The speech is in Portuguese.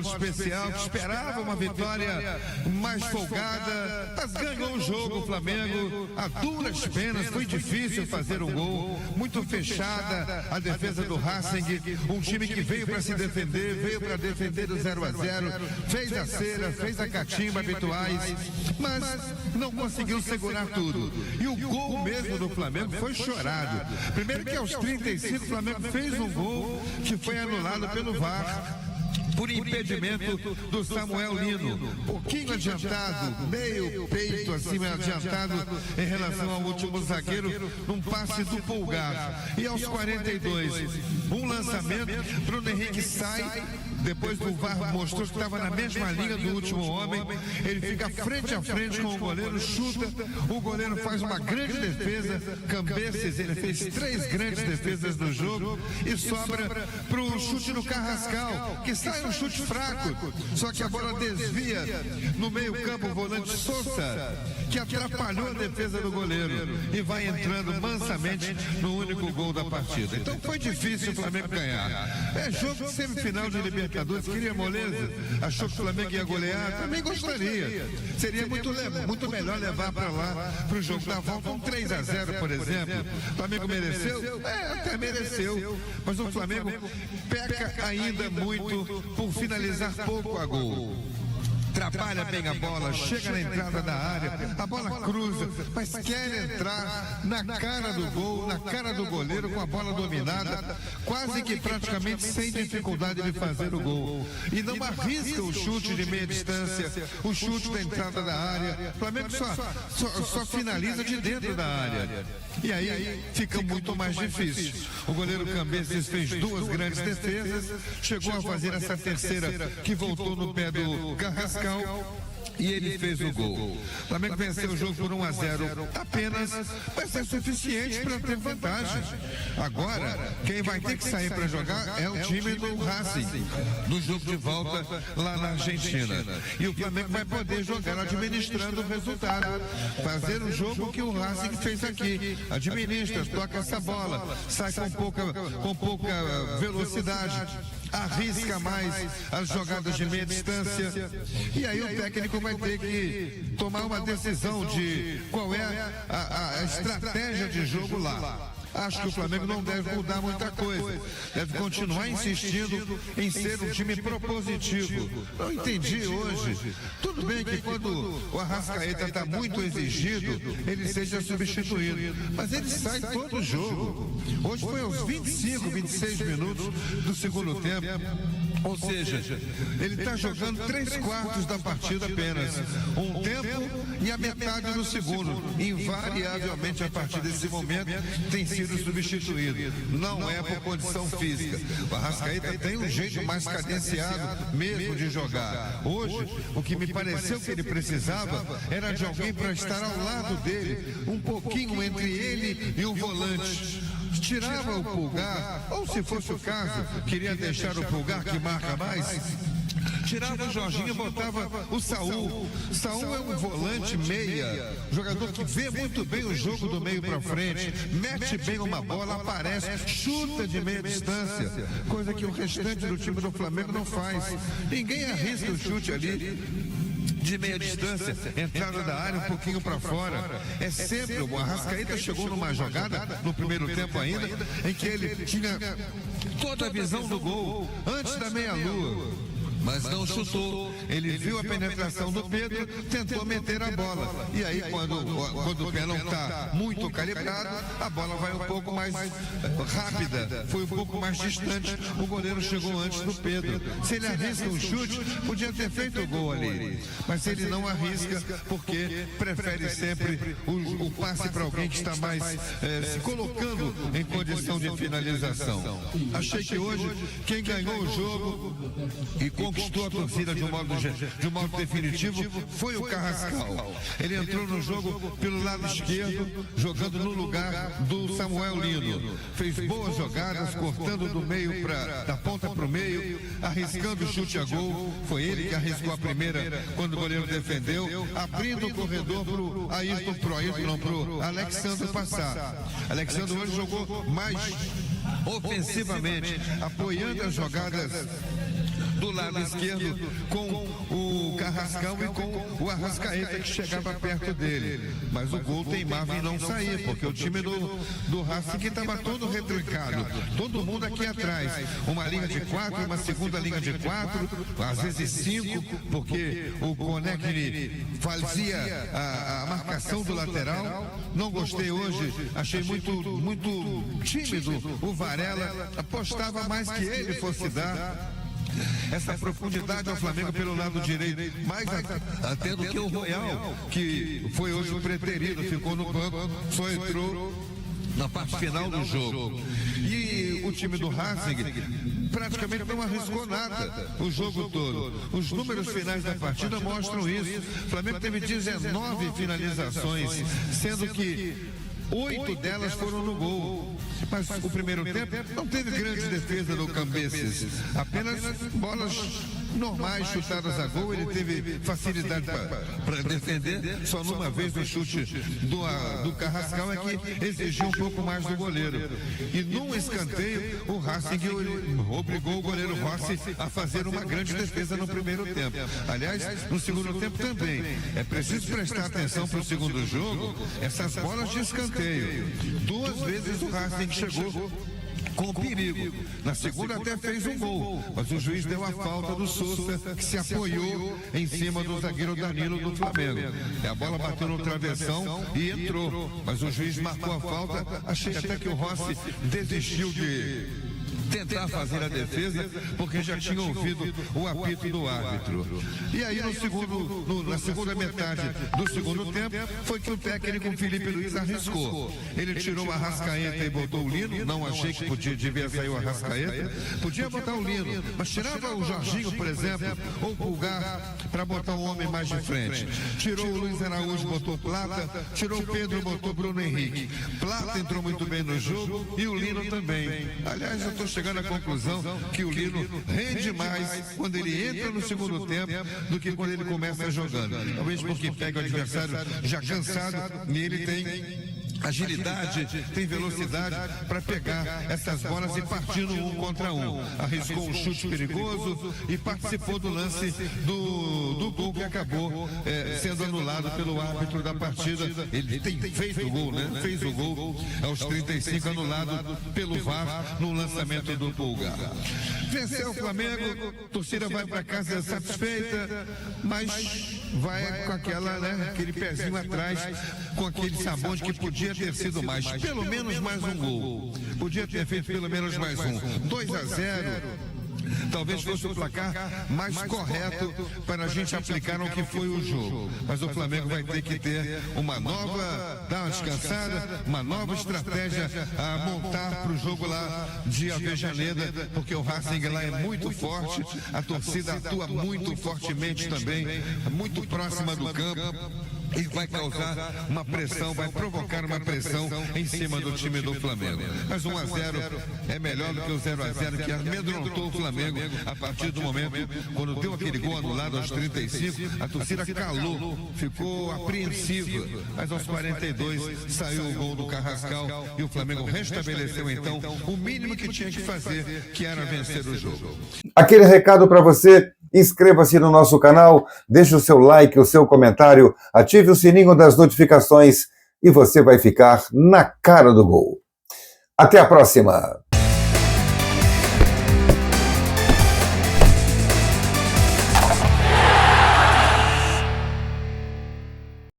voto especial, que esperava uma vitória mais folgada, mas ganhou o jogo o Flamengo a duras penas. Foi difícil fazer um gol, muito fechada a defesa do Racing, um time que veio para se defender, veio para defender o 0-0, fez a cera, fez a catimba habituais, mas não conseguiu segurar tudo. E o gol mesmo do Flamengo foi chorado. Primeiro que aos 35 o Flamengo fez um gol que foi anulado pelo VAR por impedimento do Samuel Lino, pouquinho adiantado, meio peito acima adiantado em relação ao último zagueiro, num passe do Pulgar. E aos 42, um lançamento, Bruno Henrique sai, depois do VAR mostrou que estava na mesma linha do último homem, ele fica frente a frente com o goleiro, chuta, o goleiro faz uma grande defesa, Cambeses, ele fez 3 grandes defesas no jogo, e sobra para o chute no Carrascal, que sai um chute fraco, só que a bola desvia no meio campo, o volante Sousa, que atrapalhou a defesa do goleiro e vai entrando mansamente no único gol da partida. Então foi difícil o Flamengo ganhar. É jogo de semifinal de Libertadores, queria moleza, achou que o Flamengo ia golear, também gostaria. Seria muito melhor levar para lá, para o jogo da volta, um 3-0, por exemplo. O Flamengo mereceu? Até mereceu, mas o Flamengo peca ainda muito por finalizar pouco a gol. Trabalha bem a bola, chega na entrada da área, a bola cruza, mas quer entrar na cara do gol, na cara do goleiro, com a bola dominada, quase que praticamente sem dificuldade de fazer o gol. E não arrisca o chute de meia distância, o chute da entrada da área. O Flamengo só finaliza de dentro da área. E aí fica muito mais difícil. O goleiro Cambeses fez 2 grandes defesas, chegou a fazer essa terceira que voltou no pé do Carrascal, e ele fez o gol. O Flamengo venceu o jogo por 1-0 apenas, mas é suficiente para ter vantagem. Agora, quem vai ter que sair para jogar é o time do Racing, no jogo de volta lá na Argentina. E o Flamengo vai poder jogar administrando o resultado, fazer o jogo que o Racing fez aqui. Administra, toca essa bola, sai com pouca velocidade, arrisca mais as jogadas de meia distância, e aí o técnico vai ter que tomar uma decisão de qual é a estratégia de jogo lá. Acho que o Flamengo não deve mudar muita coisa, deve continuar insistindo em ser um time propositivo. Não entendi hoje, tudo bem que quando o Arrascaeta está muito exigido, ele seja substituído, mas ele sai todo jogo. Hoje foi aos 25, 26 minutos do segundo tempo, ou seja, ele está jogando 3/4 da partida apenas, um tempo e a metade do segundo. Invariavelmente, a partir desse momento, tem sido substituído. Não é por condição física. O Arrascaeta tem um jeito mais cadenciado mesmo de jogar. Hoje, o que me pareceu que ele precisava era de alguém para estar ao lado dele, um pouquinho entre ele e o volante. Tirava o Pulgar, ou se fosse o caso, queria deixar o Pulgar, que marca mais, tirava o Jorginho e botava o Saul. Saul é um volante meia, jogador que vê muito bem o jogo do meio para frente, mete bem uma bola, aparece, chuta de meia distância, coisa que o restante do time do Flamengo não faz. Ninguém arrisca o chute ali de meia distância, entrada da área um pouquinho para fora. É sempre, o Arrascaeta chegou numa jogada no primeiro tempo ainda, em que ele tinha toda a visão do gol antes da meia-lua, mas não chutou. Ele viu a penetração do Pedro, tentou meter a bola, e aí quando o pé não está muito calibrado, a bola vai um pouco mais rápida, foi um pouco mais distante, o goleiro chegou antes do Pedro. Se ele arrisca um chute, podia ter feito o gol ali, mas ele não arrisca porque prefere sempre o passe para alguém que está mais se colocando em condição de finalização. Achei que hoje quem ganhou o jogo e conquistou a torcida de um modo definitivo foi o Carrascal. Ele entrou no jogo pelo lado esquerdo, jogando no lugar do Samuel Lino. Fez boas jogadas, cortando do meio da ponta para o meio, arriscando o chute a gol. Foi ele que arriscou a primeira quando o goleiro defendeu, abrindo o corredor pro Alexandre passar. Alexandre hoje jogou mais ofensivamente, apoiando as jogadas do lado esquerdo com o Carrascal e com o Arrascaeta, que chegava perto dele. Mas o gol teimava em não sair, porque o time do Racing estava todo retrancado. Todo mundo aqui atrás. Uma linha de 4, uma segunda linha de 4, às vezes 5, porque o Konechny fazia a marcação do lateral. Não gostei hoje, achei muito tímido o Varela. Apostava mais que ele fosse dar essa profundidade ao Flamengo pelo lado direito, mais até do que o Royal, que foi hoje o preterido, ficou no banco, só entrou na parte final do jogo. E o time do Racing praticamente não arriscou nada o jogo todo. Os números finais da partida mostram isso. O Flamengo teve 19 finalizações, sendo que 8 delas foram no gol. Mas o primeiro tempo não teve grande defesa do Cambeses, apenas bolas normais chutadas a gol. Ele teve facilidade para defender, só numa vez no chute do Carrascal é que exigiu um pouco mais do goleiro. E num escanteio, o Racing obrigou o goleiro Rossi a fazer uma grande defesa no primeiro tempo. Aliás, no segundo tempo também. É preciso prestar atenção para o segundo jogo, essas bolas de escanteio. 2 vezes o Racing chegou com perigo. Na segunda até fez um gol, mas o juiz deu a falta do Sousa, que se apoiou em cima do zagueiro Danilo do Flamengo. A bola bateu no travessão e entrou, mas o juiz marcou a falta. Achei até que o Rossi desistiu de tentar fazer a defesa, porque já tinha ouvido o apito do árbitro. E aí na segunda metade do segundo tempo foi que o técnico Felipe Luiz arriscou. Ele tirou o Arrascaeta e botou o Lino. Não achei que devia sair o Arrascaeta. Podia botar o Lino, mas tirava o Jorginho, por exemplo, ou o Pulgar, para botar um homem mais de frente. Tirou o Luiz Araújo, botou Plata. Tirou o Pedro, botou Bruno Henrique. Plata entrou muito bem no jogo e o Lino também. Aliás, eu estou chegando à conclusão que o Lino rende mais quando ele entra no segundo tempo do que quando ele começa jogando. Talvez porque pega o adversário já cansado e ele tem agilidade, tem velocidade para pegar essas bolas e partir no 1 contra 1. Arriscou um chute perigoso e participou do lance do gol que acabou sendo anulado pelo árbitro da partida. Ele tem feito o gol, né? Fez o gol aos 35, anulado pelo VAR no lançamento do Pulgar. Venceu o Flamengo, a torcida vai para casa satisfeita, mas vai com aquele pezinho atrás, com aquele sabor de que podia ter sido mais, pelo menos mais um gol. Podia ter feito pelo menos mais um. 2-0. Talvez fosse o placar mais correto para a gente aplicar no que foi o jogo. Mas o Flamengo vai ter que ter dar uma descansada, uma nova estratégia a montar para o jogo lá de Avejaneda, porque o Racing lá é muito forte, a torcida atua muito fortemente também, muito próxima do campo. E vai causar uma pressão, vai provocar uma pressão em cima do time do Flamengo. Mas 1-0 é melhor do que o 0-0 que amedrontou o Flamengo a partir do momento quando deu aquele gol anulado aos 35, a torcida calou, ficou apreensiva. Mas aos 42 saiu o gol do Carrascal e o Flamengo restabeleceu então o mínimo que tinha que fazer, que era vencer o jogo. Aquele recado para você. Inscreva-se no nosso canal, deixe o seu like, o seu comentário, ative o sininho das notificações e você vai ficar na cara do gol. Até a próxima!